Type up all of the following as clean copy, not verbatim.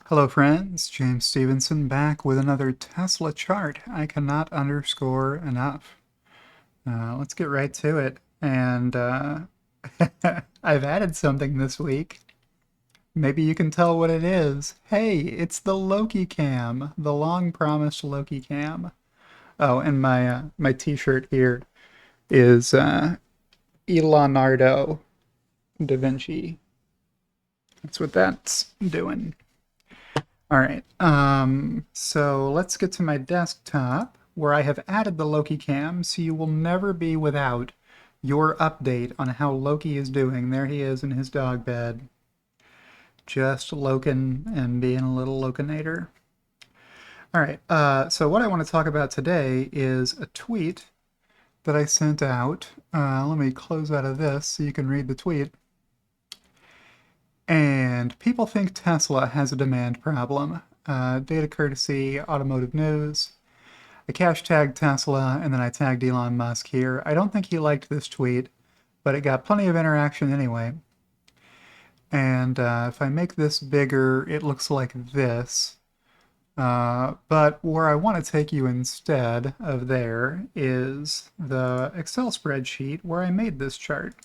Hello friends, James Stevenson back with another Tesla chart I cannot underscore enough. Let's get right to it. And I've added something this week. Maybe you can tell what it is. Hey, it's the Loki Cam, the long-promised Loki Cam. Oh, and my T-shirt here is Leonardo da Vinci. That's what that's doing. All right, so let's get to my desktop where I have added the Loki cam, so you will never be without your update on how Loki is doing. There he is in his dog bed, just Lokin and being a little Lokinator. All right, so what I want to talk about today is a tweet that I sent out. Let me close out of this so you can read the tweet. And people think Tesla has a demand problem. Data courtesy Automotive News. I cash tagged Tesla and then I tagged Elon Musk here. I don't think he liked this tweet, but it got plenty of interaction anyway. And if I make this bigger, it looks like this. But where I want to take you instead of there is the Excel spreadsheet where I made this chart.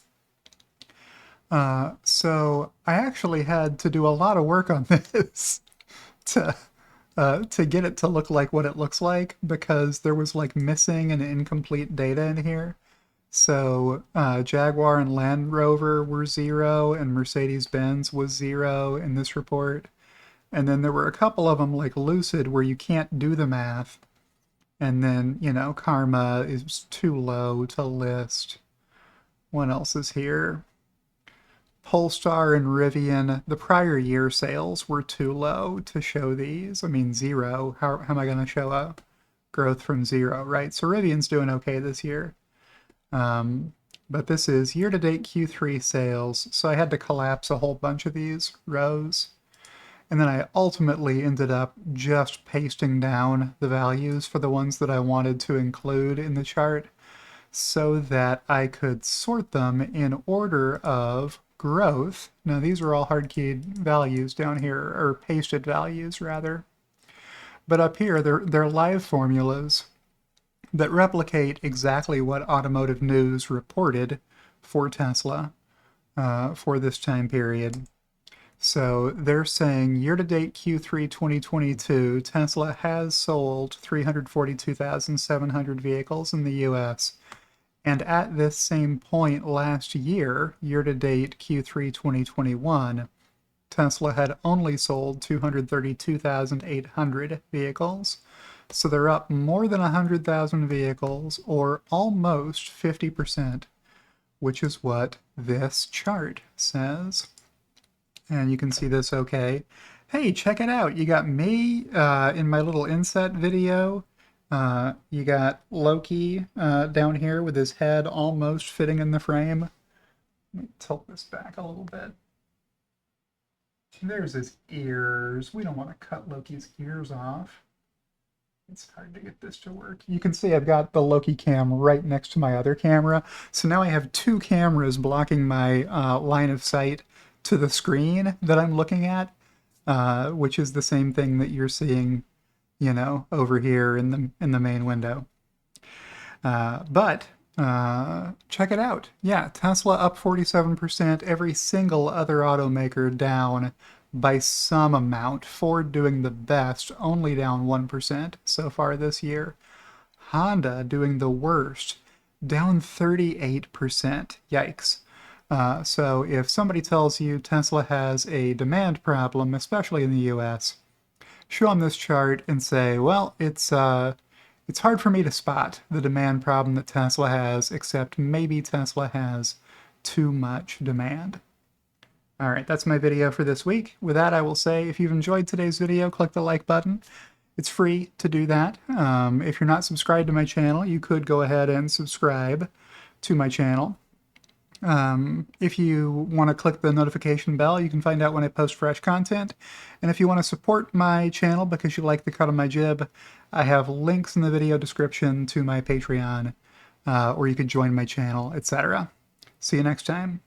So I actually had to do a lot of work on this to to get it to look like what it looks like because there was like missing and incomplete data in here. So Jaguar and Land Rover were 0 and Mercedes-Benz was 0 in this report. And then there were a couple of them like Lucid where you can't do the math. And then, you know, Karma is too low to list. What else is here? Polestar and Rivian, the prior year sales were too low to show these. I mean, 0. How am I going to show a growth from 0, right? So Rivian's doing okay this year. But this is year-to-date Q3 sales, so I had to collapse a whole bunch of these rows. And then I ultimately ended up just pasting down the values for the ones that I wanted to include in the chart so that I could sort them in order of growth. Now these are all hard-keyed values down here, or pasted values rather. But up here, they're live formulas that replicate exactly what Automotive News reported for Tesla for this time period. So they're saying year-to-date Q3 2022, Tesla has sold 342,700 vehicles in the US. And at this same point last year, year-to-date Q3 2021, Tesla had only sold 232,800 vehicles. So they're up more than 100,000 vehicles, or almost 50%, which is what this chart says. And you can see this okay. Hey, check it out. You got me in my little inset video. You got Loki down here with his head almost fitting in the frame. Let me tilt this back a little bit. There's his ears. We don't want to cut Loki's ears off. It's hard to get this to work. You can see I've got the Loki cam right next to my other camera. So now I have two cameras blocking my line of sight to the screen that I'm looking at, which is the same thing that you're seeing, you know, over here in the main window. But check it out. Yeah, Tesla up 47%, every single other automaker down by some amount. Ford doing the best, only down 1% so far this year. Honda doing the worst, down 38%. Yikes. So if somebody tells you Tesla has a demand problem, especially in the US, show them this chart and say, well, it's hard for me to spot the demand problem that Tesla has, except maybe Tesla has too much demand. All right, that's my video for this week. With that, I will say, if you've enjoyed today's video, click the like button. It's free to do that. If you're not subscribed to my channel, you could go ahead and subscribe to my channel. If you want to click the notification bell, you can find out when I post fresh content. And if you want to support my channel because you like the cut of my jib, I have links in the video description to my Patreon, or you could join my channel, etc. See you next time.